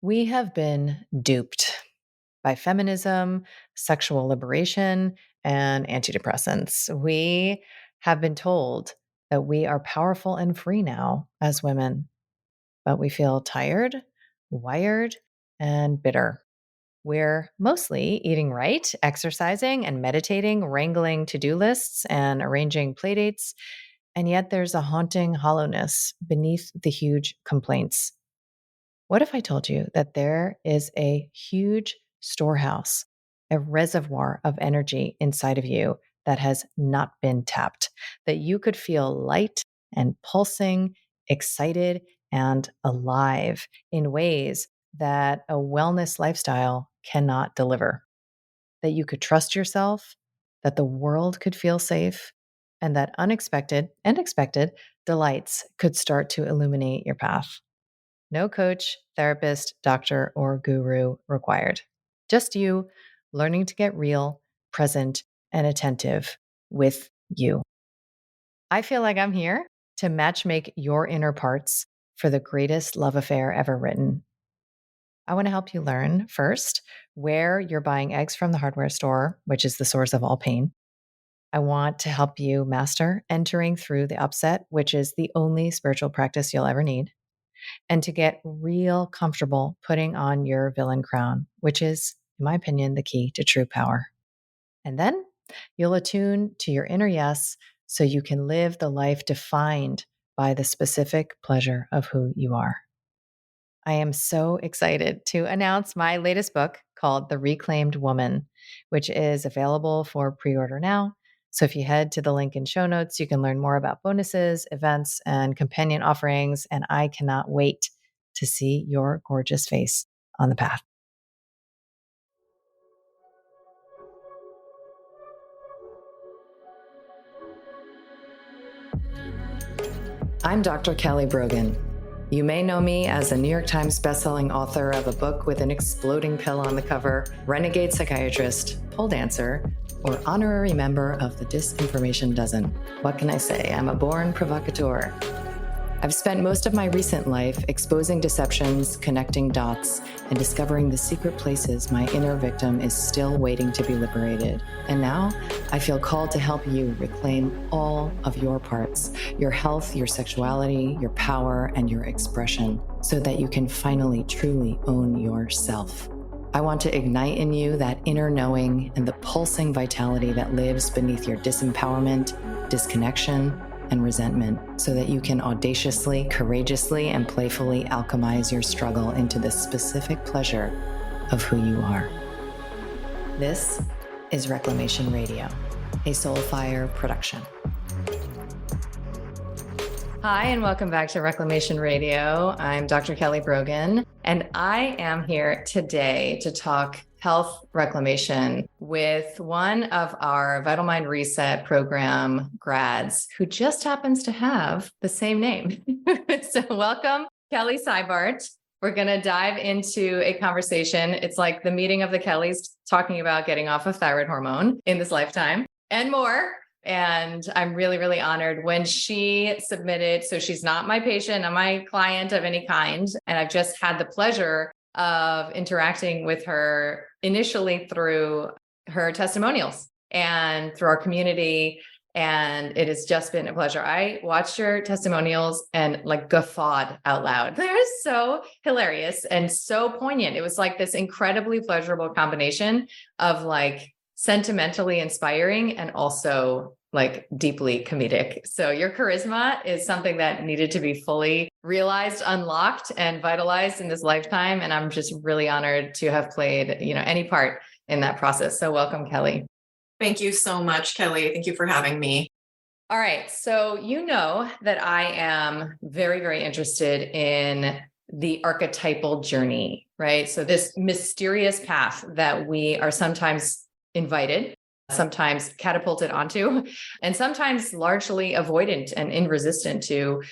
We have been duped by feminism, sexual liberation, and antidepressants. We have been told that we are powerful and free now as women, but we feel tired, wired, and bitter. We're mostly eating right, exercising and meditating, wrangling to do lists, and arranging playdates. And yet there's a haunting hollowness beneath the huge complaints. What if I told you that there is a huge storehouse, a reservoir of energy inside of you that has not been tapped, that you could feel light and pulsing, excited and alive in ways that a wellness lifestyle cannot deliver, that you could trust yourself, that the world could feel safe, and that unexpected and expected delights could start to illuminate your path. No coach, therapist, doctor, or guru required. Just you learning to get real, present, and attentive with you. I feel like I'm here to matchmake your inner parts for the greatest love affair ever written. I want to help you learn first where you're buying eggs from the hardware store, which is the source of all pain. I want to help you master entering through the upset, which is the only spiritual practice you'll ever need, and to get real comfortable putting on your villain crown, which is, in my opinion, the key to true power. And then you'll attune to your inner yes so you can live the life defined by the specific pleasure of who you are. I am so excited to announce my latest book called The Reclaimed Woman, which is available for pre-order now. So if you head to the link in show notes, you can learn more about bonuses, events, and companion offerings. And I cannot wait to see your gorgeous face on the path. I'm Dr. Kelly Brogan. You may know me as a New York Times bestselling author of a book with an exploding pill on the cover, renegade psychiatrist, pole dancer, or honorary member of the Disinformation Dozen. What can I say? I'm a born provocateur. I've spent most of my recent life exposing deceptions, connecting dots, and discovering the secret places my inner victim is still waiting to be liberated. And now I feel called to help you reclaim all of your parts, your health, your sexuality, your power, and your expression, so that you can finally truly own yourself. I want to ignite in you that inner knowing and the pulsing vitality that lives beneath your disempowerment, disconnection, and resentment, so that you can audaciously, courageously, and playfully alchemize your struggle into the specific pleasure of who you are. This is Reclamation Radio, a Soulfire production. Hi, and welcome back to Reclamation Radio. I'm Dr. Kelly Brogan, and I am here today to talk health reclamation with one of our Vital Mind Reset program grads who just happens to have the same name. So welcome, Kelly Cibart. We're going to dive into a conversation. It's like the meeting of the Kellys talking about getting off of thyroid hormone in this lifetime and more. And I'm really, really honored when she submitted. So she's not my patient, not my client of any kind. And I've just had the pleasure of interacting with her initially through her testimonials and through our community. And it has just been a pleasure. I watched her testimonials and like guffawed out loud. They're so hilarious and so poignant. It was like this incredibly pleasurable combination of like sentimentally inspiring and also like deeply comedic. So your charisma is something that needed to be fully realized, unlocked, and vitalized in this lifetime. And I'm just really honored to have played, any part in that process. So welcome, Kelly. Thank you so much, Kelly. Thank you for having me. All right. So you know that I am very, very interested in the archetypal journey, right? So this mysterious path that we are sometimes invited, sometimes catapulted onto, and sometimes largely avoidant and resistant to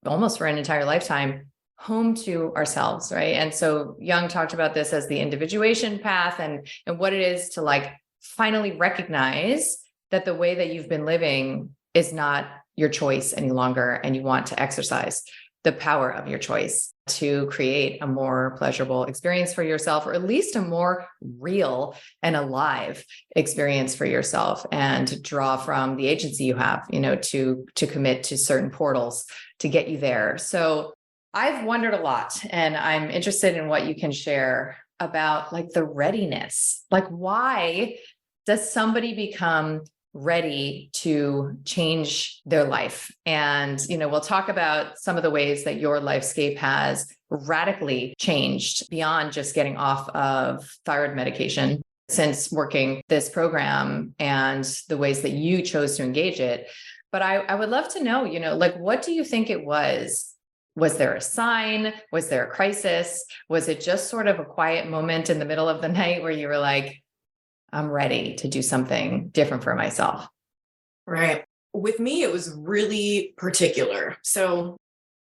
almost for an entire lifetime, home to ourselves, right? And so Jung talked about this as the individuation path and what it is to like finally recognize that the way that you've been living is not your choice any longer and you want to exercise the power of your choice to create a more pleasurable experience for yourself, or at least a more real and alive experience for yourself, and to draw from the agency you have, to commit to certain portals to get you there. So I've wondered a lot, and I'm interested in what you can share about like the readiness. Like, why does somebody become ready to change their life? And, we'll talk about some of the ways that your lifescape has radically changed beyond just getting off of thyroid medication since working this program and the ways that you chose to engage it. But I would love to know, like, what do you think it was? Was there a sign? Was there a crisis? Was it just sort of a quiet moment in the middle of the night where you were like, I'm ready to do something different for myself? Right. With me, it was really particular. So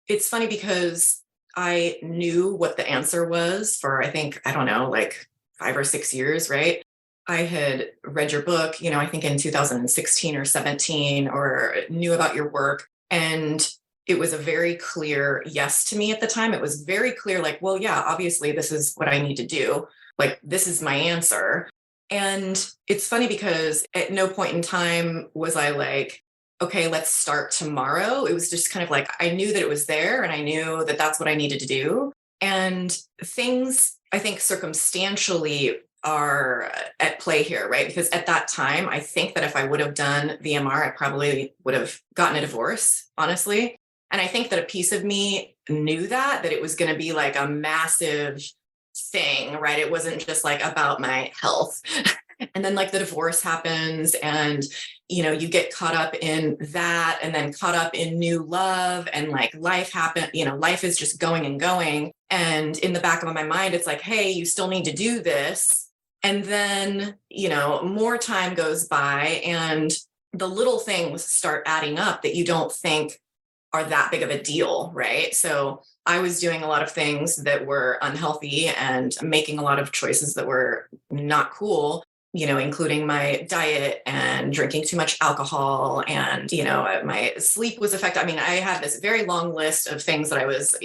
it's funny because I knew what the answer was for, I think, I don't know, like 5 or 6 years, right? I had read your book, I think in 2016 or 17, or knew about your work. And it was a very clear yes to me at the time. It was very clear, like, well, yeah, obviously, this is what I need to do. Like, this is my answer. And it's funny because at no point in time was I like, okay, let's start tomorrow. It was just kind of like, I knew that it was there and I knew that that's what I needed to do. And things, I think, circumstantially are at play here, right? Because at that time, I think that if I would have done VMR, I probably would have gotten a divorce, honestly. And I think that a piece of me knew that it was going to be like a massive thing, right? It wasn't just like about my health. And then like the divorce happens and, you get caught up in that and then caught up in new love and like life happened, life is just going and going. And in the back of my mind, it's like, hey, you still need to do this. And then, more time goes by and the little things start adding up that you don't think are that big of a deal, right? So I was doing a lot of things that were unhealthy and making a lot of choices that were not cool, including my diet and drinking too much alcohol. And, my sleep was affected. I mean, I had this very long list of things that I was,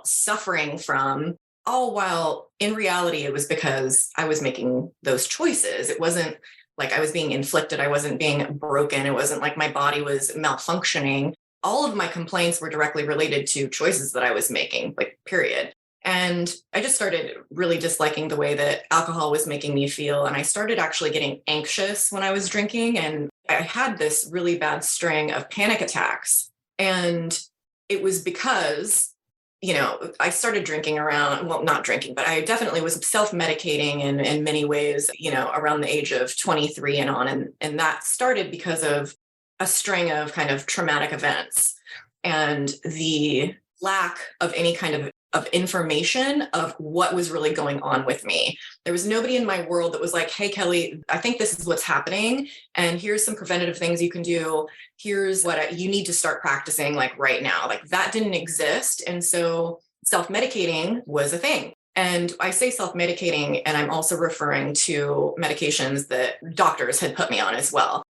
suffering from, all while in reality, it was because I was making those choices. It wasn't like I was being inflicted. I wasn't being broken. It wasn't like my body was malfunctioning. All of my complaints were directly related to choices that I was making, like, period. And I just started really disliking the way that alcohol was making me feel. And I started actually getting anxious when I was drinking. And I had this really bad string of panic attacks. And it was because, I started drinking around, well, not drinking, but I definitely was self-medicating in many ways, around the age of 23 and on. And that started because of a string of kind of traumatic events and the lack of any kind of information of what was really going on with me. There was nobody in my world that was like, hey, Kelly, I think this is what's happening. And here's some preventative things you can do. Here's what you need to start practicing like right now. Like, that didn't exist. And so self-medicating was a thing. And I say self-medicating, and I'm also referring to medications that doctors had put me on as well.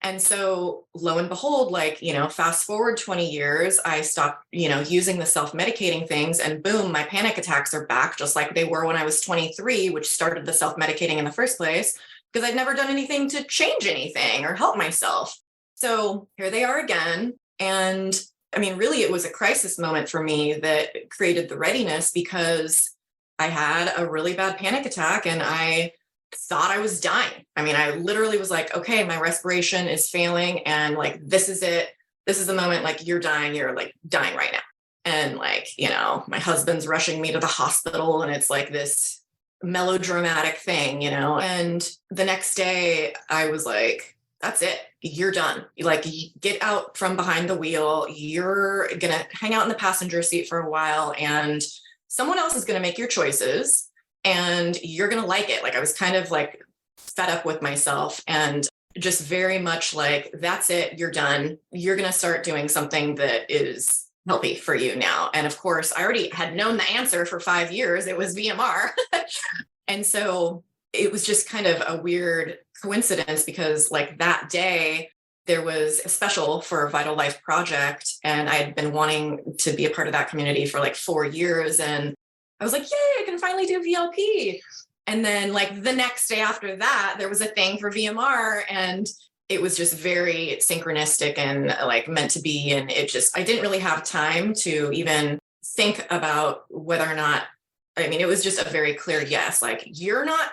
And so lo and behold, like, fast forward 20 years, I stopped, using the self-medicating things, and boom, my panic attacks are back just like they were when I was 23, which started the self-medicating in the first place, because I'd never done anything to change anything or help myself. So here they are again. And I mean, really, it was a crisis moment for me that created the readiness, because I had a really bad panic attack and I thought I was dying. I mean, I literally was like, okay, my respiration is failing. And like, this is it. This is the moment, like, you're dying. You're like dying right now. And like, my husband's rushing me to the hospital, and it's like this melodramatic thing, and the next day I was like, that's it. You're done. Like, get out from behind the wheel. You're going to hang out in the passenger seat for a while, and someone else is going to make your choices. And you're going to like it. Like, I was kind of like fed up with myself and just very much like, that's it. You're done. You're going to start doing something that is healthy for you now. And of course, I already had known the answer for 5 years. It was VMR. And so it was just kind of a weird coincidence, because like that day there was a special for Vital Life Project, and I had been wanting to be a part of that community for like 4 years. And I was like, yay, I can finally do VLP. And then like the next day after that, there was a thing for VMR, and it was just very synchronistic and like meant to be. And I didn't really have time to even think about whether or not, I mean, it was just a very clear yes, like you're not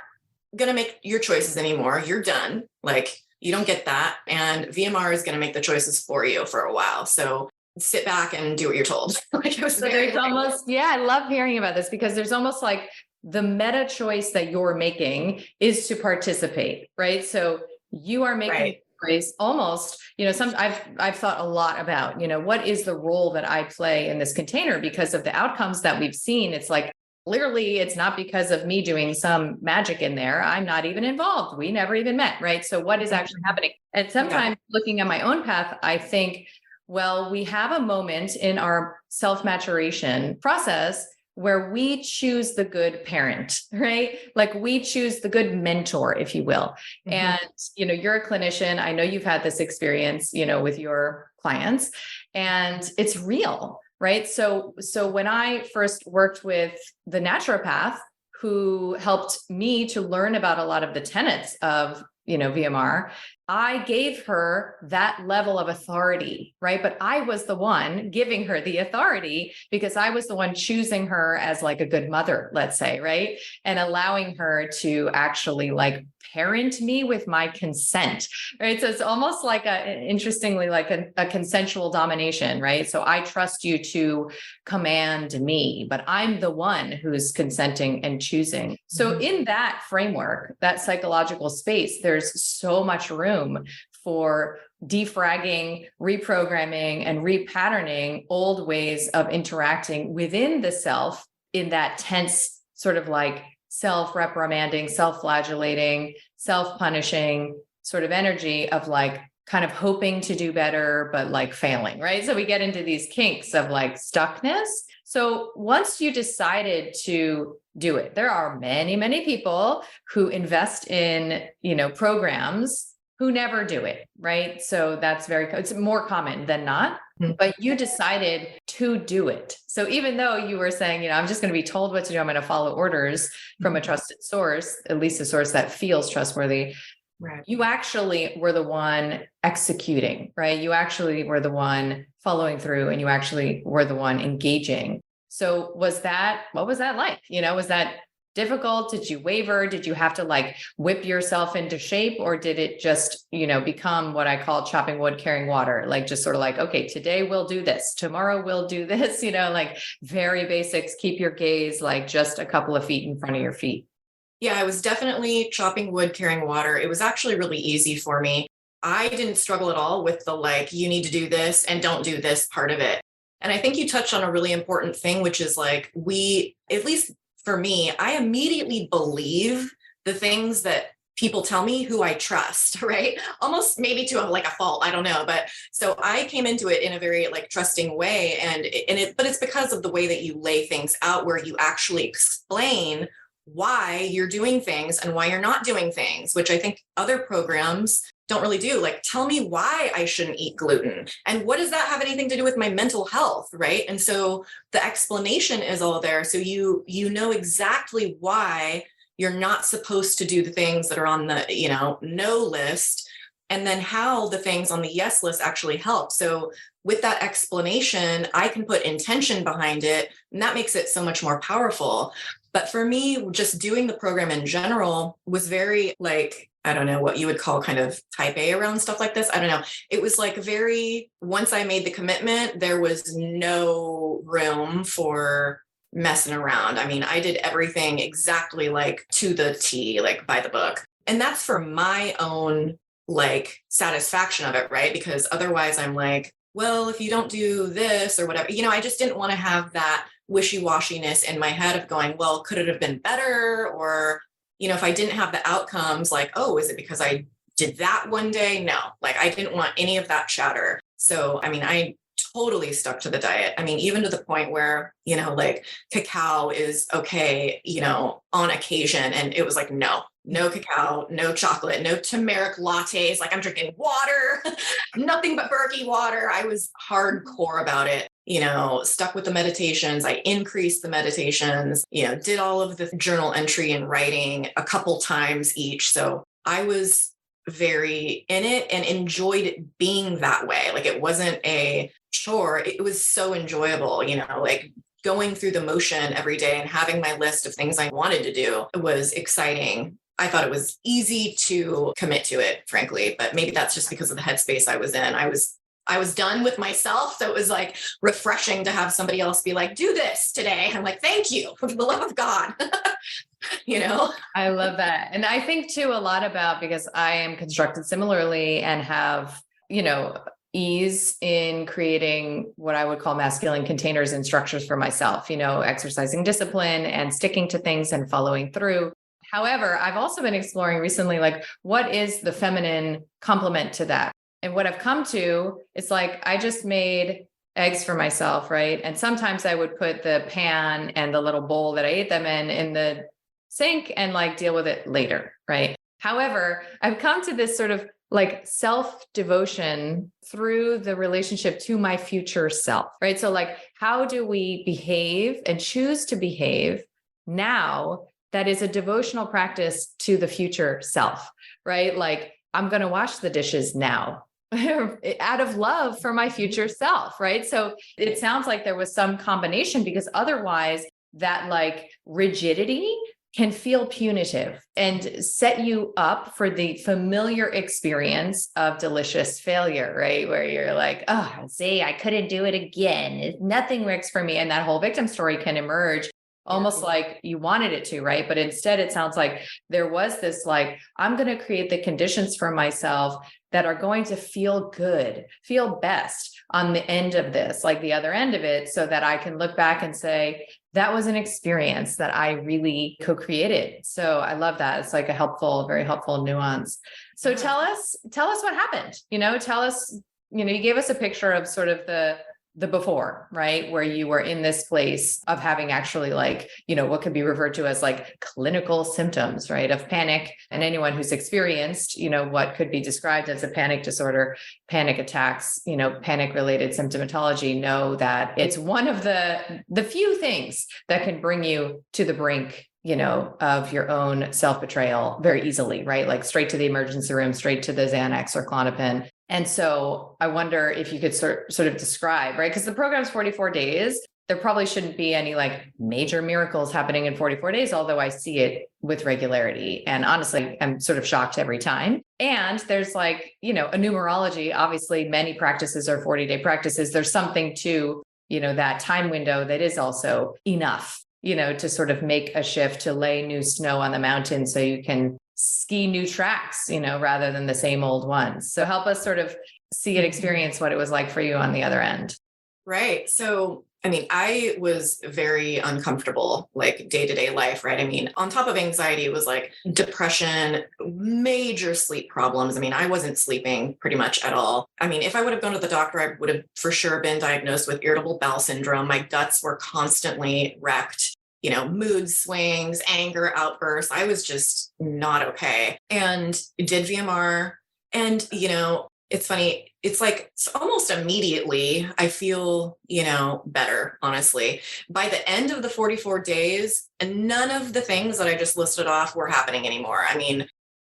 going to make your choices anymore. You're done. Like you don't get that. And VMR is going to make the choices for you for a while. So sit back and do what you're told. Like it was So there's almost, yeah, I love hearing about this because there's almost like the meta choice that you're making is to participate, right? So you are making right. a choice almost, I've thought a lot about, what is the role that I play in this container because of the outcomes that we've seen. It's like, clearly it's not because of me doing some magic in there. I'm not even involved. We never even met, right? So what is actually happening? And sometimes looking at my own path, I think, well, we have a moment in our self-maturation process where we choose the good parent, right? Like we choose the good mentor, if you will. Mm-hmm. And, you're a clinician. I know you've had this experience, with your clients, and it's real, right? So when I first worked with the naturopath who helped me to learn about a lot of the tenets of, VMR, I gave her that level of authority, right? But I was the one giving her the authority because I was the one choosing her as like a good mother, let's say, right? And allowing her to actually like parent me with my consent, right? So it's almost like interestingly, like a consensual domination, right? So I trust you to command me, but I'm the one who's consenting and choosing. So in that framework, that psychological space, there's so much room for defragging, reprogramming, and repatterning old ways of interacting within the self in that tense sort of like self-reprimanding, self-flagellating, self-punishing sort of energy of like kind of hoping to do better, but like failing, right? So we get into these kinks of like stuckness. So once you decided to do it, there are many, many people who invest in, programs who never do it, right? So it's more common than not, but you decided to do it. So even though you were saying, I'm just going to be told what to do, I'm going to follow orders from a trusted source, at least a source that feels trustworthy. Right. You actually were the one executing, right? You actually were the one following through, and you actually were the one engaging. So what was that like? Was that difficult? Did you waver? Did you have to like whip yourself into shape, or did it just, become what I call chopping wood, carrying water? Like just sort of like, okay, today we'll do this, tomorrow we'll do this, like very basics, keep your gaze like just a couple of feet in front of your feet. Yeah, I was definitely chopping wood, carrying water. It was actually really easy for me. I didn't struggle at all with the like, you need to do this and don't do this part of it. And I think you touched on a really important thing, which is like, at least for me, I immediately believe the things that people tell me who I trust, right? Almost maybe to like a fault, I don't know. But so I came into it in a very like trusting way. But it's because of the way that you lay things out, where you actually explain why you're doing things and why you're not doing things, which I think other programs don't really do. Like, tell me why I shouldn't eat gluten. And what does that have anything to do with my mental health, right? And so the explanation is all there. So you know exactly why you're not supposed to do the things that are on the, no list, and then how the things on the yes list actually help. So with that explanation, I can put intention behind it, and that makes it so much more powerful. But for me, just doing the program in general was very like, I don't know what you would call kind of type A around stuff like this. I don't know. It was like once I made the commitment, there was no room for messing around. I mean, I did everything exactly like to the T, like by the book. And that's for my own like satisfaction of it, right? Because otherwise I'm like, well, if you don't do this or whatever, I just didn't want to have that wishy-washiness in my head of going, well, could it have been better? Or, if I didn't have the outcomes, like, oh, is it because I did that one day? No, like I didn't want any of that chatter. So, I mean, I totally stuck to the diet. I mean, even to the point where, like cacao is okay, on occasion. And it was like, no, no cacao, no chocolate, no turmeric lattes. Like I'm drinking water, nothing but Berkey water. I was hardcore about it. Stuck with the meditations. I increased the meditations, did all of the journal entry and writing a couple times each. So I was very in it and enjoyed being that way. Like it wasn't a chore. It was so enjoyable, like going through the motion every day and having my list of things I wanted to do was exciting. I thought it was easy to commit to it, frankly, but maybe that's just because of the headspace I was in. I was done with myself. So it was like refreshing to have somebody else be like, do this today. I'm like, thank you for the love of God. I love that. And I think too, a lot about, because I am constructed similarly and have, ease in creating what I would call masculine containers and structures for myself, exercising discipline and sticking to things and following through. However, I've also been exploring recently, like, what is the feminine complement to that? And what I've come to is like, I just made eggs for myself, right? And sometimes I would put the pan and the little bowl that I ate them in the sink and like deal with it later, right? However, I've come to this sort of like self-devotion through the relationship to my future self, right? So like, how do we behave and choose to behave now that is a devotional practice to the future self, right? Like, I'm going to wash the dishes now out of love for my future self, right? So it sounds like there was some combination, because otherwise that like rigidity can feel punitive and set you up for the familiar experience of delicious failure, right? Where you're like, oh, see, I couldn't do it again. Nothing works for me. And that whole victim story can emerge almost like you wanted it to, right? But instead, it sounds like there was this like, I'm going to create the conditions for myself that are going to feel good, feel best on the end of this, like the other end of it, so that I can look back and say, that was an experience that I really co-created. So I love that. It's like a helpful, very helpful nuance. So tell us what happened, tell us, you gave us a picture of sort of the before, right? Where you were in this place of having actually like, what could be referred to as like clinical symptoms, right? Of panic. And anyone who's experienced, what could be described as a panic disorder, panic attacks, panic related symptomatology, know that it's one of the few things that can bring you to the brink, of your own self-betrayal very easily, right? Like straight to the emergency room, straight to the Xanax or Klonopin. And so I wonder if you could sort of describe, right? Because the program's 44 days. There probably shouldn't be any like major miracles happening in 44 days, although I see it with regularity. And honestly, I'm sort of shocked every time. And there's like, a numerology. Obviously, many practices are 40-day practices. There's something to, that time window that is also enough, to sort of make a shift, to lay new snow on the mountain so you can ski new tracks, rather than the same old ones. So help us sort of see and experience what it was like for you on the other end. Right. So, I was very uncomfortable, like day-to-day life, right? On top of anxiety, it was like depression, major sleep problems. I wasn't sleeping pretty much at all. If I would have gone to the doctor, I would have for sure been diagnosed with irritable bowel syndrome. My guts were constantly wrecked. Mood swings, anger outbursts. I was just not okay. And did VMR. And, it's funny. It's like almost immediately I feel, better, honestly. By the end of the 44 days, none of the things that I just listed off were happening anymore.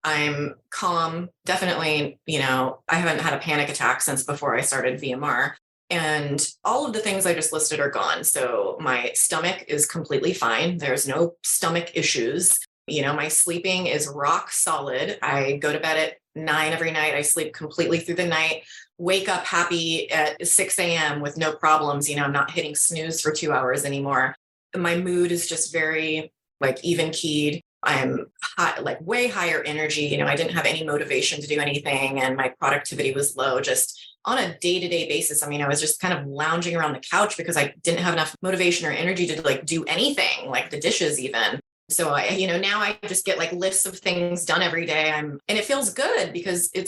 I'm calm, definitely, I haven't had a panic attack since before I started VMR. And all of the things I just listed are gone. So my stomach is completely fine. There's no stomach issues. My sleeping is rock solid. I go to bed at 9 every night. I sleep completely through the night, wake up happy at 6 a.m. with no problems. I'm not hitting snooze for 2 hours anymore. My mood is just very like even keyed. I'm high, like way higher energy. I didn't have any motivation to do anything, and my productivity was low just on a day-to-day basis. I was just kind of lounging around the couch because I didn't have enough motivation or energy to like do anything, like the dishes even. So I, now I just get like lists of things done every day. And it feels good because it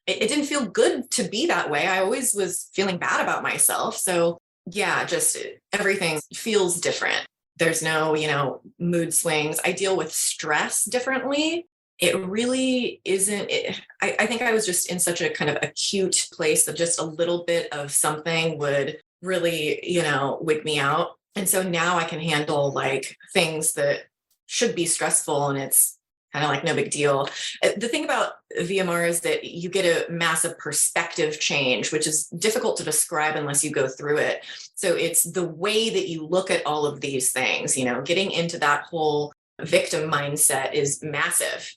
didn't feel good to be that way. I always was feeling bad about myself. So yeah, just everything feels different. There's no, mood swings. I deal with stress differently. it really isn't. I think I was just in such a kind of acute place that just a little bit of something would really, wig me out. And so now I can handle like things that should be stressful, and it's kind of like no big deal. The thing about VMR is that you get a massive perspective change, which is difficult to describe unless you go through it. So it's the way that you look at all of these things, getting into that whole victim mindset is massive.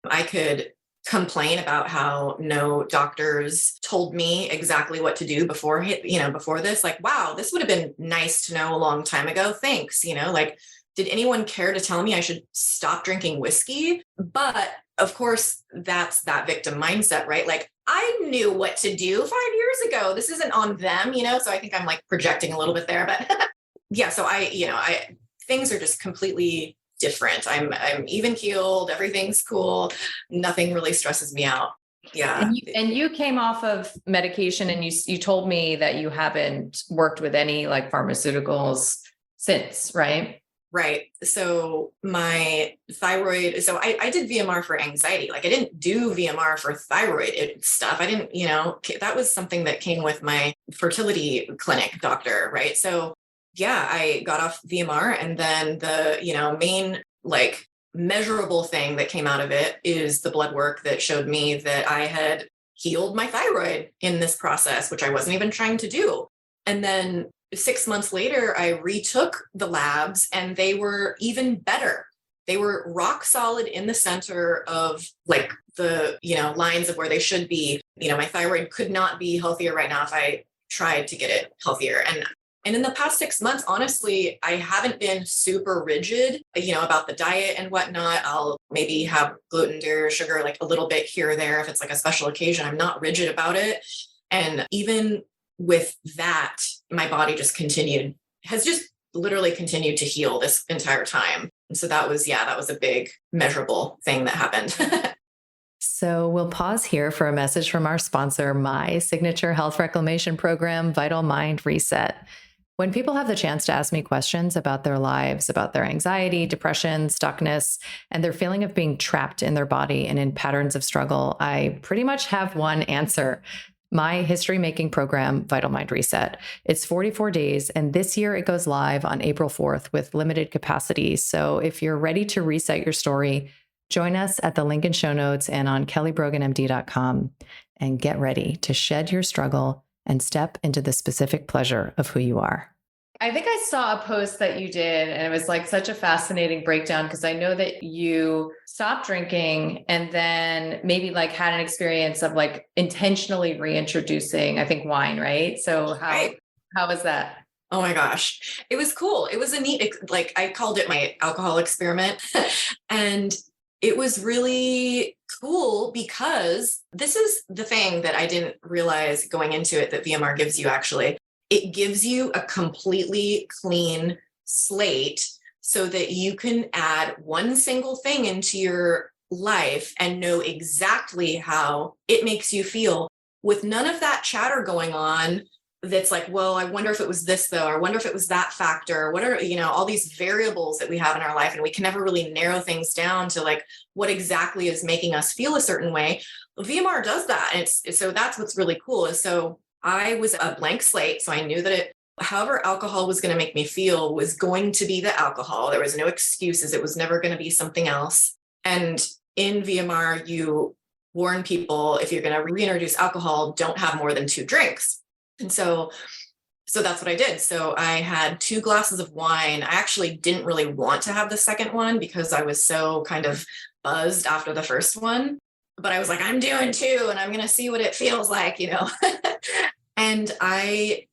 I could complain about how no doctors told me exactly what to do before this. Like, wow, this would have been nice to know a long time ago. Thanks. Like, did anyone care to tell me I should stop drinking whiskey? But of course, that's that victim mindset, right? Like, I knew what to do 5 years ago. This isn't on them, So I think I'm like projecting a little bit there, but yeah. So I things are just completely different. I'm even keeled. Everything's cool. Nothing really stresses me out. Yeah. And you came off of medication, and you told me that you haven't worked with any like pharmaceuticals since, right? Right. So my thyroid, so I did VMR for anxiety. Like, I didn't do VMR for thyroid stuff. I didn't, that was something that came with my fertility clinic doctor. Right. So yeah, I got off VMR, and then the, main like measurable thing that came out of it is the blood work that showed me that I had healed my thyroid in this process, which I wasn't even trying to do. And then 6 months later, I retook the labs, and they were even better. They were rock solid in the center of like the, lines of where they should be. My thyroid could not be healthier right now if I tried to get it healthier. And in the past 6 months, honestly, I haven't been super rigid, about the diet and whatnot. I'll maybe have gluten, dairy, or sugar, like a little bit here or there if it's like a special occasion. I'm not rigid about it. And even with that, my body has just literally continued to heal this entire time. And so that was a big measurable thing that happened. So we'll pause here for a message from our sponsor, my signature health reclamation program, Vital Mind Reset. When people have the chance to ask me questions about their lives, about their anxiety, depression, stuckness, and their feeling of being trapped in their body and in patterns of struggle, I pretty much have one answer. My history-making program, Vital Mind Reset. It's 44 days, and this year it goes live on April 4th with limited capacity. So if you're ready to reset your story, join us at the link in show notes and on kellybroganmd.com, and get ready to shed your struggle and step into the specific pleasure of who you are. I think I saw a post that you did, and it was like such a fascinating breakdown, because I know that you stopped drinking and then maybe like had an experience of like intentionally reintroducing, I think, wine, right? So how was that? Oh my gosh. It was cool. It was a neat, like, I called it my alcohol experiment. And it was really cool, because this is the thing that I didn't realize going into it that VMR gives you actually. It gives you a completely clean slate so that you can add one single thing into your life and know exactly how it makes you feel, with none of that chatter going on. That's like, well, I wonder if it was this though, or I wonder if it was that factor. What are, all these variables that we have in our life, and we can never really narrow things down to like what exactly is making us feel a certain way. VMR does that. And so that's what's really cool. Is so I was a blank slate. So I knew that however alcohol was going to make me feel was going to be the alcohol. There was no excuses. It was never going to be something else. And in VMR, you warn people, if you're going to reintroduce alcohol, don't have more than 2 drinks. And so that's what I did. So I had 2 glasses of wine. I actually didn't really want to have the second one because I was so kind of buzzed after the first one. But I was like, I'm doing 2 and I'm going to see what it feels like, And I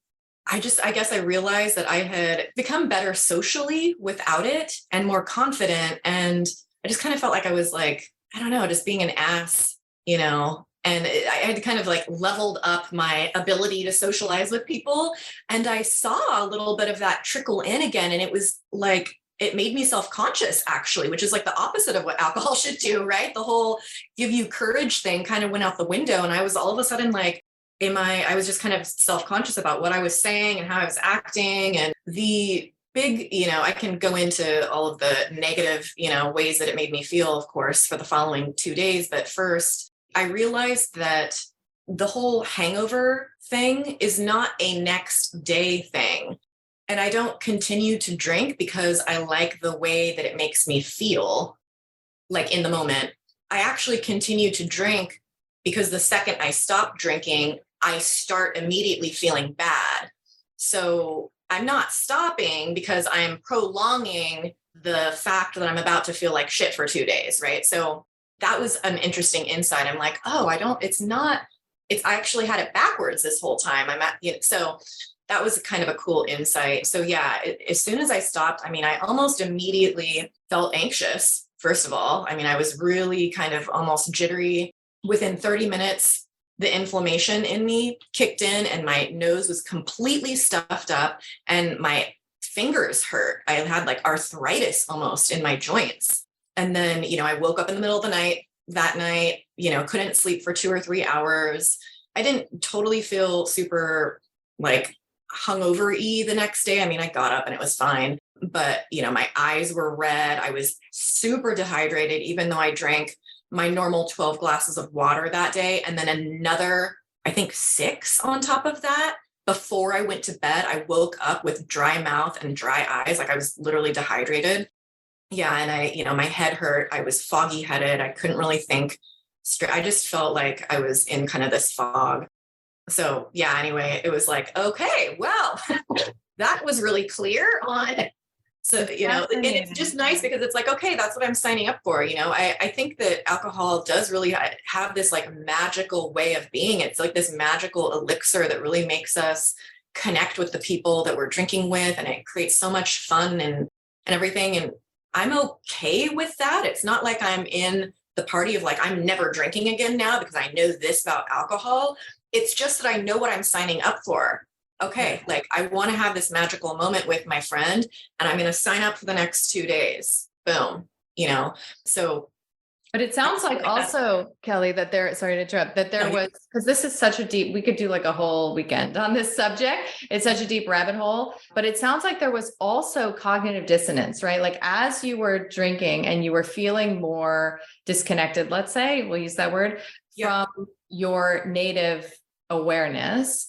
guess I realized that I had become better socially without it and more confident. And I just kind of felt like I was like, I don't know, just being an ass, and I had kind of like leveled up my ability to socialize with people. And I saw a little bit of that trickle in again. And it was like, it made me self-conscious actually, which is like the opposite of what alcohol should do, right? The whole give you courage thing kind of went out the window. And I was all of a sudden like, I was just kind of self-conscious about what I was saying and how I was acting. And the big, I can go into all of the negative, ways that it made me feel, of course, for the following 2 days. But first, I realized that the whole hangover thing is not a next day thing. And I don't continue to drink because I like the way that it makes me feel, like in the moment. I actually continue to drink because the second I stop drinking, I start immediately feeling bad. So I'm not stopping because I'm prolonging the fact that I'm about to feel like shit for 2 days, right? So that was an interesting insight. I'm like, oh, I actually had it backwards this whole time. So that was kind of a cool insight. So yeah, as soon as I stopped, I almost immediately felt anxious. First of all, I was really kind of almost jittery. Within 30 minutes, the inflammation in me kicked in and my nose was completely stuffed up and my fingers hurt. I had like arthritis almost in my joints. And then, I woke up in the middle of the night that night, couldn't sleep for 2 or 3 hours. I didn't totally feel super like hungover-y the next day. I got up and it was fine, but my eyes were red. I was super dehydrated, even though I drank my normal 12 glasses of water that day. And then another, I think 6 on top of that. Before I went to bed, I woke up with dry mouth and dry eyes. Like I was literally dehydrated. Yeah. And my head hurt. I was foggy headed. I couldn't really think straight. I just felt like I was in kind of this fog. So yeah, anyway, it was like, okay, well, that was really clear on. So, and it's just nice because it's like, okay, that's what I'm signing up for. I think that alcohol does really have this like magical way of being. It's like this magical elixir that really makes us connect with the people that we're drinking with. And it creates so much fun and everything. And I'm okay with that. It's not like I'm in the party of like, I'm never drinking again now because I know this about alcohol. It's just that I know what I'm signing up for. Okay, like I want to have this magical moment with my friend and I'm going to sign up for the next 2 days. Boom, so. But it sounds like also, Kelly, that sorry to interrupt, that there was, because this is such a deep, we could do like a whole weekend on this subject. It's such a deep rabbit hole, but it sounds like there was also cognitive dissonance, right? Like as you were drinking and you were feeling more disconnected, let's say, we'll use that word, from your native awareness,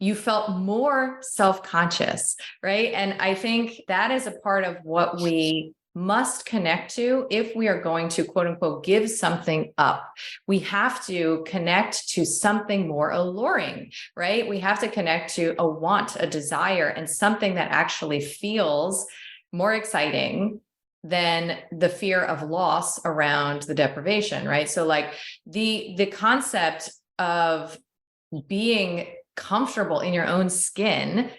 you felt more self-conscious, right? And I think that is a part of what we must connect to if we are going to quote unquote give something up. We have to connect to something more alluring, right? We have to connect to a want, a desire, and something that actually feels more exciting than the fear of loss around the deprivation, right? So like the concept of being comfortable in your own skin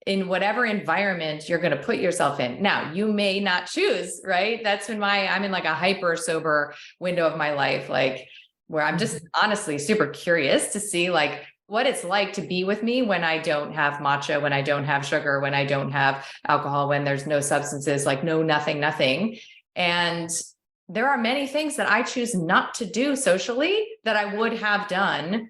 in whatever environment you're going to put yourself in. Now, you may not choose, right? That's when I'm in like a hyper sober window of my life, like where I'm just honestly super curious to see like what it's like to be with me when I don't have matcha, when I don't have sugar, when I don't have alcohol, when there's no substances, like no, nothing. And there are many things that I choose not to do socially that I would have done,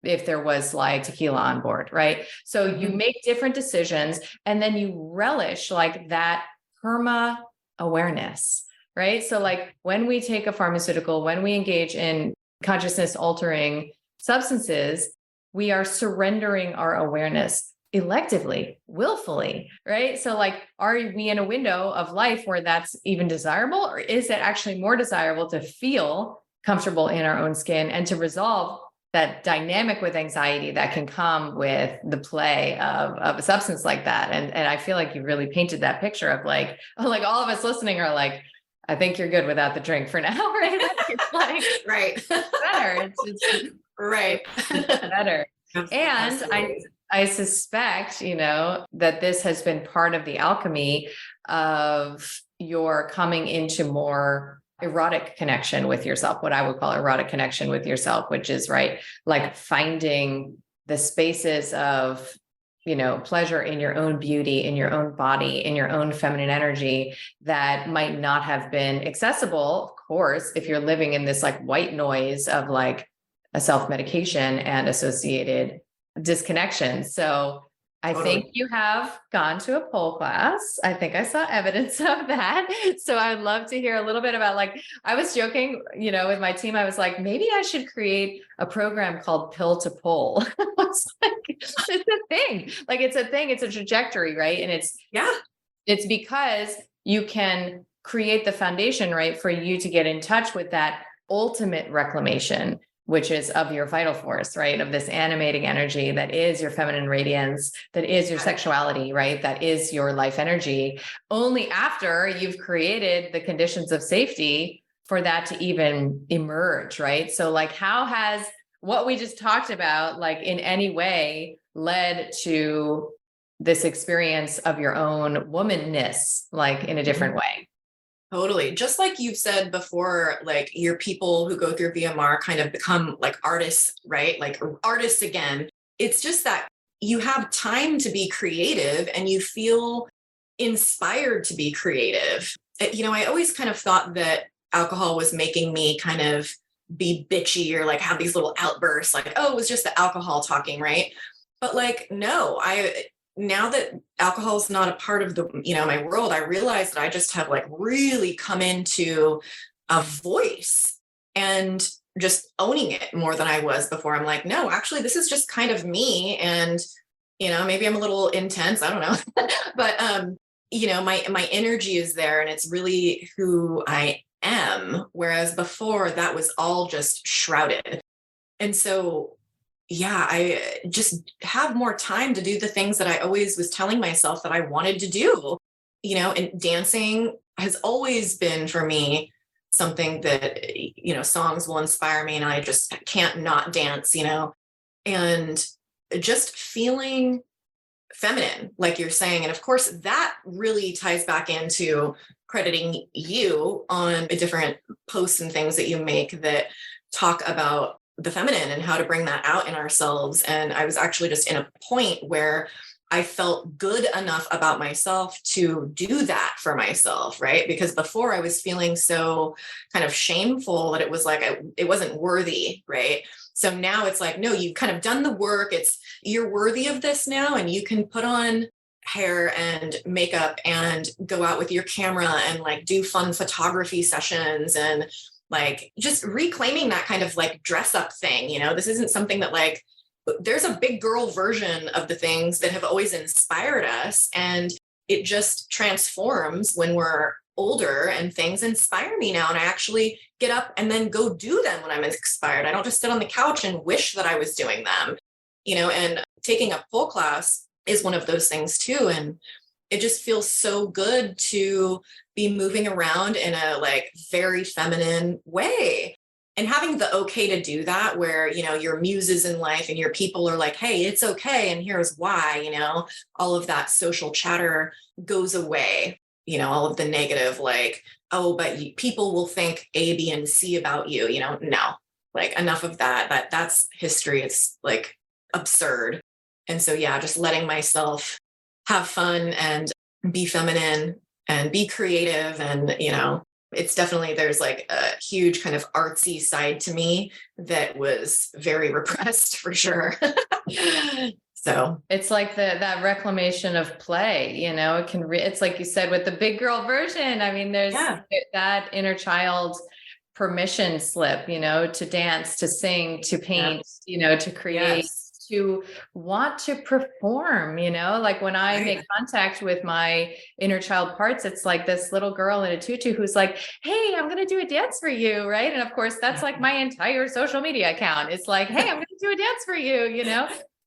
if there was like tequila on board, right? So you make different decisions and then you relish like that perma awareness, right? So like when we take a pharmaceutical, when we engage in consciousness altering substances, we are surrendering our awareness electively, willfully, right? So like, are we in a window of life where that's even desirable, or is it actually more desirable to feel comfortable in our own skin and to resolve that dynamic with anxiety that can come with the play of a substance like that? And I feel like you really painted that picture of like, oh, like all of us listening are like, I think you're good without the drink for now, right? It's like, right. better. It's right. better. And I suspect, that this has been part of the alchemy of your coming into more erotic connection with yourself, what I would call erotic connection with yourself, which is right, like finding the spaces of, pleasure in your own beauty, in your own body, in your own feminine energy that might not have been accessible, of course, if you're living in this like white noise of like a self-medication and associated disconnection. So I think Totally. you have gone to a pole class. I think I saw evidence of that. So I'd love to hear a little bit about, like, I was joking, with my team. I was like, maybe I should create a program called Pill to Pole. It's like, it's a thing. Like, it's a thing. It's a trajectory, right? And Yeah. it's because you can create the foundation, right, for you to get in touch with that ultimate reclamation, which is of your vital force, right? Of this animating energy that is your feminine radiance, that is your sexuality, right? That is your life energy. Only after you've created the conditions of safety for that to even emerge, right? So, like, how has what we just talked about, like, in any way led to this experience of your own womanness, like, in a different way? Totally. Just like you've said before, like your people who go through VMR kind of become like artists, right? Like artists again. It's just that you have time to be creative and you feel inspired to be creative. I always kind of thought that alcohol was making me kind of be bitchy or like have these little outbursts, like, oh, it was just the alcohol talking, right? But like, no, now that alcohol is not a part of the my world, I realize that I just have like really come into a voice and just owning it more than I was before. I'm like, no, actually this is just kind of me. And maybe I'm a little intense, I don't know. But my energy is there and it's really who I am, whereas before that was all just shrouded. And so yeah, I just have more time to do the things that I always was telling myself that I wanted to do, and dancing has always been for me something that, songs will inspire me and I just can't not dance, and just feeling feminine, like you're saying. And of course, that really ties back into crediting you on different posts and things that you make that talk about the feminine and how to bring that out in ourselves. And I was actually just in a point where I felt good enough about myself to do that for myself, right? Because before I was feeling so kind of shameful that it was like it wasn't worthy, right? So now it's like, no, you've kind of done the work. You're worthy of this now, and you can put on hair and makeup and go out with your camera and like do fun photography sessions and like just reclaiming that kind of like dress up thing. This isn't something that like there's a big girl version of the things that have always inspired us, and it just transforms when we're older and things inspire me now, and I actually get up and then go do them when I'm inspired. I don't just sit on the couch and wish that I was doing them, and taking a pole class is one of those things too. And it just feels so good to be moving around in a like very feminine way and having the okay to do that, where your muses in life and your people are like, hey, it's okay and here's why. All of that social chatter goes away, all of the negative, like, oh, but people will think A, B, and C about you. No, like enough of that's history. It's like absurd. And so yeah, just letting myself have fun and be feminine and be creative. And it's definitely, there's like a huge kind of artsy side to me that was very repressed for sure. So It's like that reclamation of play, it can it's like you said with the big girl version. I mean, there's yeah, that inner child permission slip, to dance, to sing, to paint, yes, to create, yes, to want to perform, like when I right. make contact with my inner child parts, it's like this little girl in a tutu who's like, hey, I'm going to do a dance for you. Right. And of course, that's like my entire social media account. It's like, hey, I'm going to do a dance for you.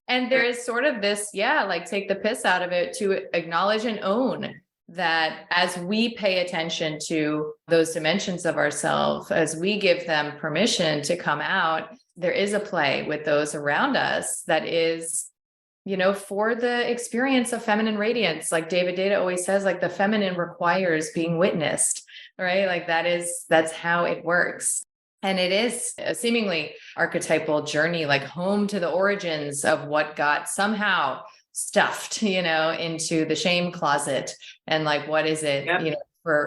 And there is sort of this, yeah, like take the piss out of it to acknowledge and own that as we pay attention to those dimensions of ourselves, as we give them permission to come out, there is a play with those around us that is, for the experience of feminine radiance. Like David Data always says, like the feminine requires being witnessed, right? Like that's how it works. And it is a seemingly archetypal journey, like home to the origins of what got somehow stuffed, into the shame closet. And like, what is it, Yep.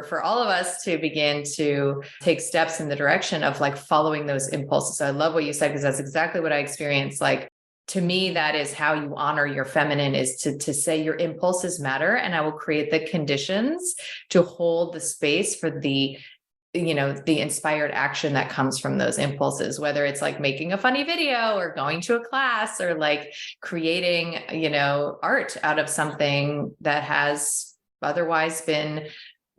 For all of us to begin to take steps in the direction of like following those impulses. So I love what you said, because that's exactly what I experienced. Like to me, that is how you honor your feminine, is to say your impulses matter, and I will create the conditions to hold the space for the the inspired action that comes from those impulses, whether it's like making a funny video or going to a class or like creating, art out of something that has otherwise been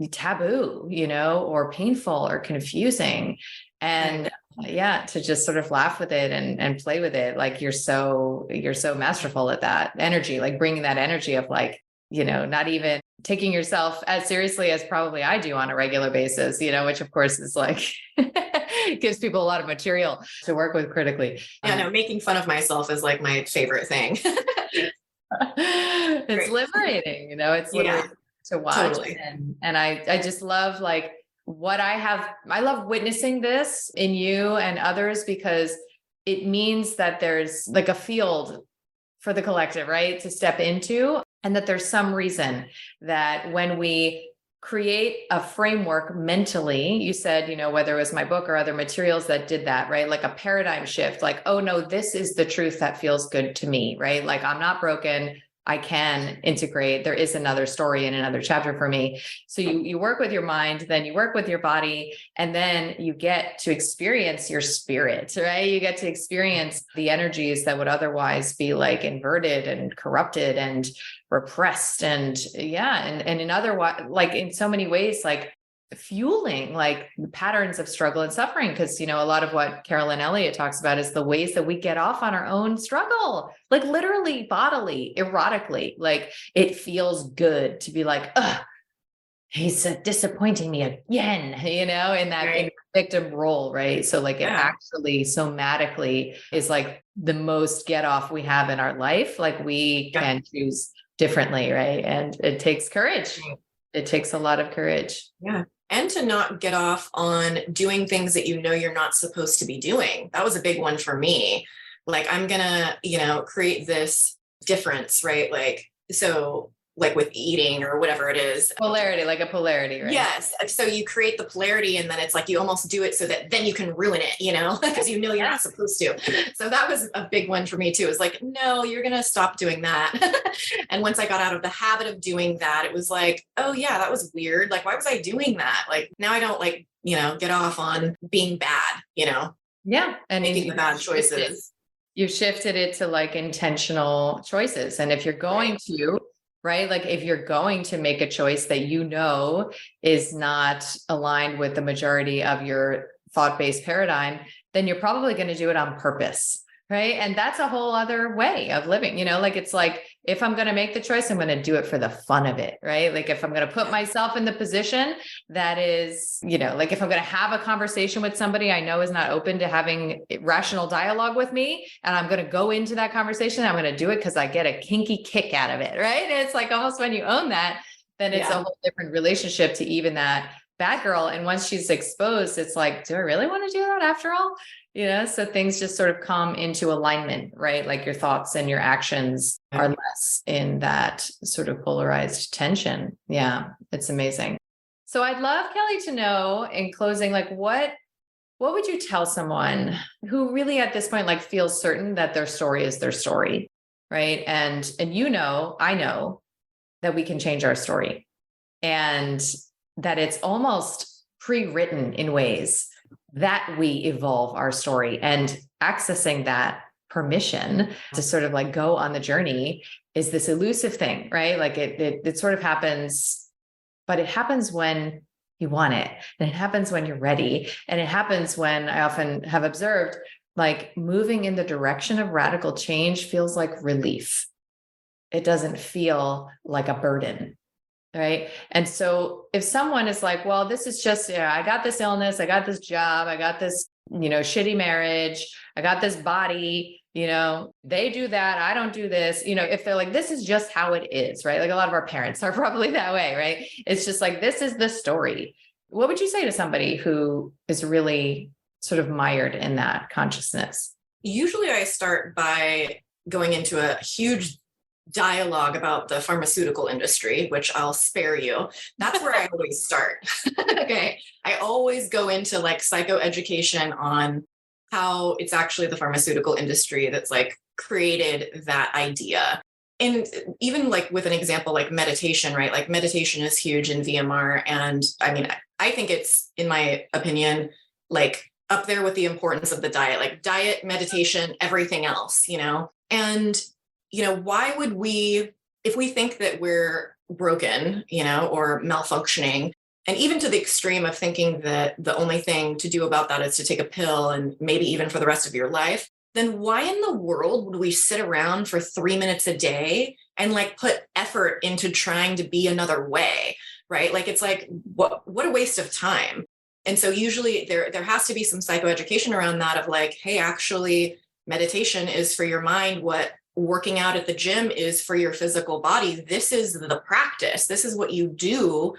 taboo, or painful or confusing. And yeah, to just sort of laugh with it and play with it. Like you're so masterful at that energy, like bringing that energy of like, not even taking yourself as seriously as probably I do on a regular basis, which of course is like, gives people a lot of material to work with critically. Yeah, no, making fun of myself is like my favorite thing. It's liberating, it's liberating to watch. Totally. And I just love like I love witnessing this in you and others, because it means that there's like a field for the collective, right, to step into. And that there's some reason that when we create a framework mentally, you said, whether it was my book or other materials that did that, right? Like a paradigm shift, like, oh no, this is the truth that feels good to me, right? Like I'm not broken. I can integrate. There is another story and another chapter for me. So you work with your mind, then you work with your body, and then you get to experience your spirit, right? You get to experience the energies that would otherwise be like inverted and corrupted and repressed. And in other, like in so many ways, like fueling like the patterns of struggle and suffering. Because, a lot of what Carolyn Elliott talks about is the ways that we get off on our own struggle, like literally bodily, erotically, like it feels good to be like, ugh, he's disappointing me again, in that in victim role. Right. So like it actually somatically is like the most get off we have in our life. Like we can choose differently. Right. And it takes courage. It takes a lot of courage. Yeah. And to not get off on doing things that you're not supposed to be doing. That was a big one for me. Like, I'm going to, create this difference, right? Like, so like with eating or whatever it is. Polarity, like a polarity, right? Yes. So you create the polarity, and then it's like you almost do it so that then you can ruin it, because you're not supposed to. So that was a big one for me too. It was like, no, you're going to stop doing that. And once I got out of the habit of doing that, it was like, oh yeah, that was weird. Like, why was I doing that? Like now I don't like, get off on being bad, Yeah. And making the bad choices. You shifted it to like intentional choices. And if you're going to, right? Like if you're going to make a choice that is not aligned with the majority of your thought-based paradigm, then you're probably going to do it on purpose, right? And that's a whole other way of living, like it's like, if I'm going to make the choice, I'm going to do it for the fun of it, right? Like if I'm going to put myself in the position that is, like if I'm going to have a conversation with somebody I know is not open to having rational dialogue with me, and I'm going to go into that conversation, I'm going to do it because I get a kinky kick out of it, right? And it's like almost when you own that, then it's a whole different relationship to even that bad girl. And once she's exposed, it's like, do I really want to do that after all? So things just sort of come into alignment, right? Like your thoughts and your actions are less in that sort of polarized tension. Yeah, it's amazing. So I'd love, Kelly, to know in closing, like what would you tell someone who really at this point, like feels certain that their story is their story, right? And I know that we can change our story, and that it's almost pre-written in ways that we evolve our story, and accessing that permission to sort of like go on the journey is this elusive thing, right? Like it sort of happens, but it happens when you want it, and it happens when you're ready. And it happens when, I often have observed, like moving in the direction of radical change feels like relief. It doesn't feel like a burden. Right. And so if someone is like, well, this is just, I got this illness, I got this job, I got this, shitty marriage, I got this body, they do that, I don't do this, if they're like, this is just how it is, right? Like a lot of our parents are probably that way, right? It's just like, this is the story. What would you say to somebody who is really sort of mired in that consciousness? Usually I start by going into a huge dialogue about the pharmaceutical industry, which I'll spare you. That's where I always start. Okay. I always go into like psychoeducation on how it's actually the pharmaceutical industry that's like created that idea. And even like with an example like meditation, right? Like meditation is huge in VMR. And I mean, I think it's, in my opinion, like up there with the importance of the diet, like diet, meditation, everything else, you know? And, you know, why would we, if we think that we're broken, you know, or malfunctioning, and even to the extreme of thinking that the only thing to do about that is to take a pill and maybe even for the rest of your life, then why in the world would we sit around for 3 minutes a day and like put effort into trying to be another way, right? Like, it's like, what a waste of time. And so usually there has to be some psychoeducation around that of like, hey, actually meditation is for your mind what working out at the gym is for your physical body. This is the practice. This is what you do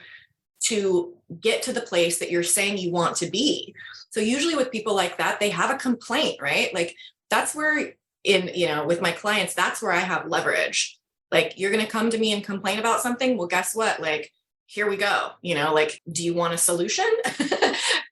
to get to the place that you're saying you want to be. So usually with people like that, they have a complaint, right? Like that's where with my clients, that's where I have leverage. Like, you're going to come to me and complain about something. Well, guess what? Like, here we go. Like, do you want a solution?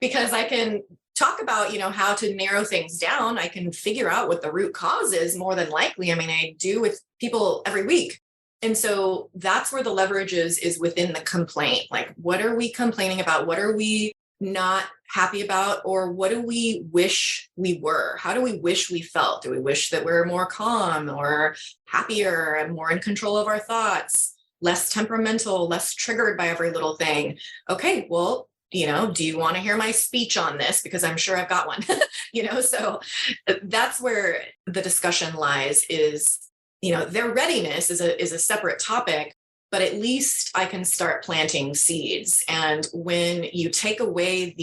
Because I can talk about, how to narrow things down. I can figure out what the root cause is more than likely. I mean, I do with people every week. And so that's where the leverage is within the complaint. Like, what are we complaining about? What are we not happy about? Or what do we wish we were? How do we wish we felt? Do we wish that we're more calm or happier and more in control of our thoughts, less temperamental, less triggered by every little thing? Okay, well, do you want to hear my speech on this? Because I'm sure I've got one, so that's where the discussion lies is, their readiness is a separate topic, but at least I can start planting seeds. And when you take away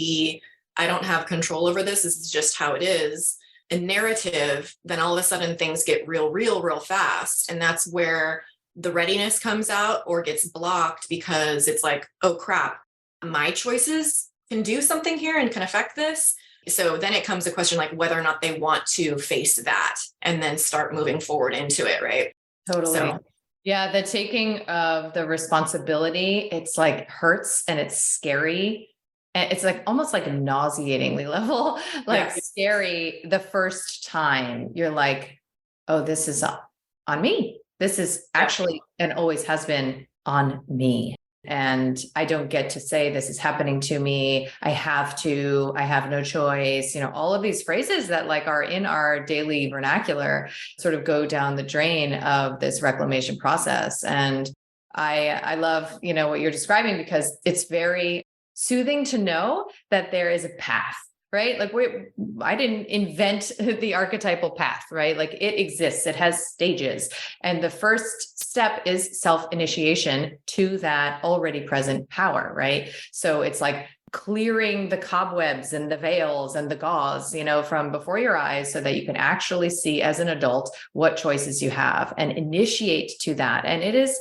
I don't have control over this is just how it is, a narrative, then all of a sudden things get real fast. And that's where the readiness comes out or gets blocked, because it's like, oh crap, my choices can do something here and can affect this. So then it comes a question like whether or not they want to face that and then start moving forward into it, right? Totally. So, yeah, the taking of the responsibility, it's like hurts and it's scary. And it's like almost like nauseatingly level, like scary the first time you're like, oh, this is on me. This is actually and always has been on me. And I don't get to say this is happening to me. I have no choice. All of these phrases that like are in our daily vernacular sort of go down the drain of this reclamation process. And I love, what you're describing, because it's very soothing to know that there is a path, right? Like I didn't invent the archetypal path, right? Like it exists, it has stages. And the first step is self-initiation to that already present power, right? So it's like clearing the cobwebs and the veils and the gauze, from before your eyes so that you can actually see as an adult what choices you have and initiate to that. And it is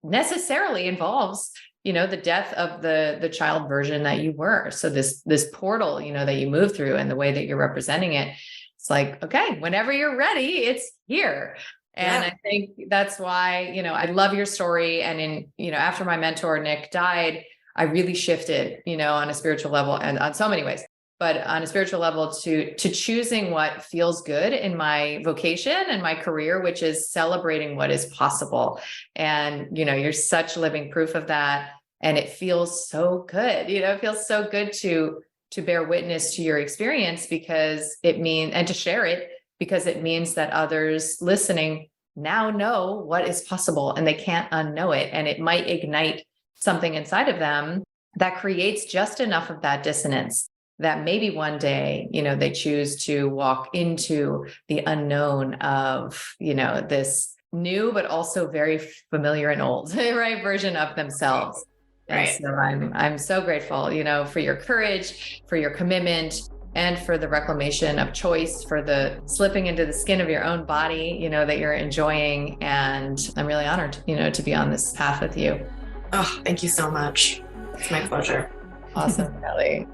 necessarily involves the death of the child version that you were. So this portal, that you move through and the way that you're representing it, it's like, okay, whenever you're ready, it's here. And I think that's why, I love your story. And after my mentor, Nick, died, I really shifted, on a spiritual level and on so many ways, but on a spiritual level to choosing what feels good in my vocation and my career, which is celebrating what is possible. And, you're such living proof of that. And it feels so good, it feels so good to bear witness to your experience, because it means, and to share it, because it means that others listening now know what is possible and they can't unknow it. And it might ignite something inside of them that creates just enough of that dissonance that maybe one day, they choose to walk into the unknown of, this new, but also very familiar and old, right, version of themselves. Right. And so I'm so grateful, for your courage, for your commitment, and for the reclamation of choice, for the slipping into the skin of your own body, that you're enjoying. And I'm really honored, to be on this path with you. Oh, thank you so much. It's my pleasure. Awesome, Kelly.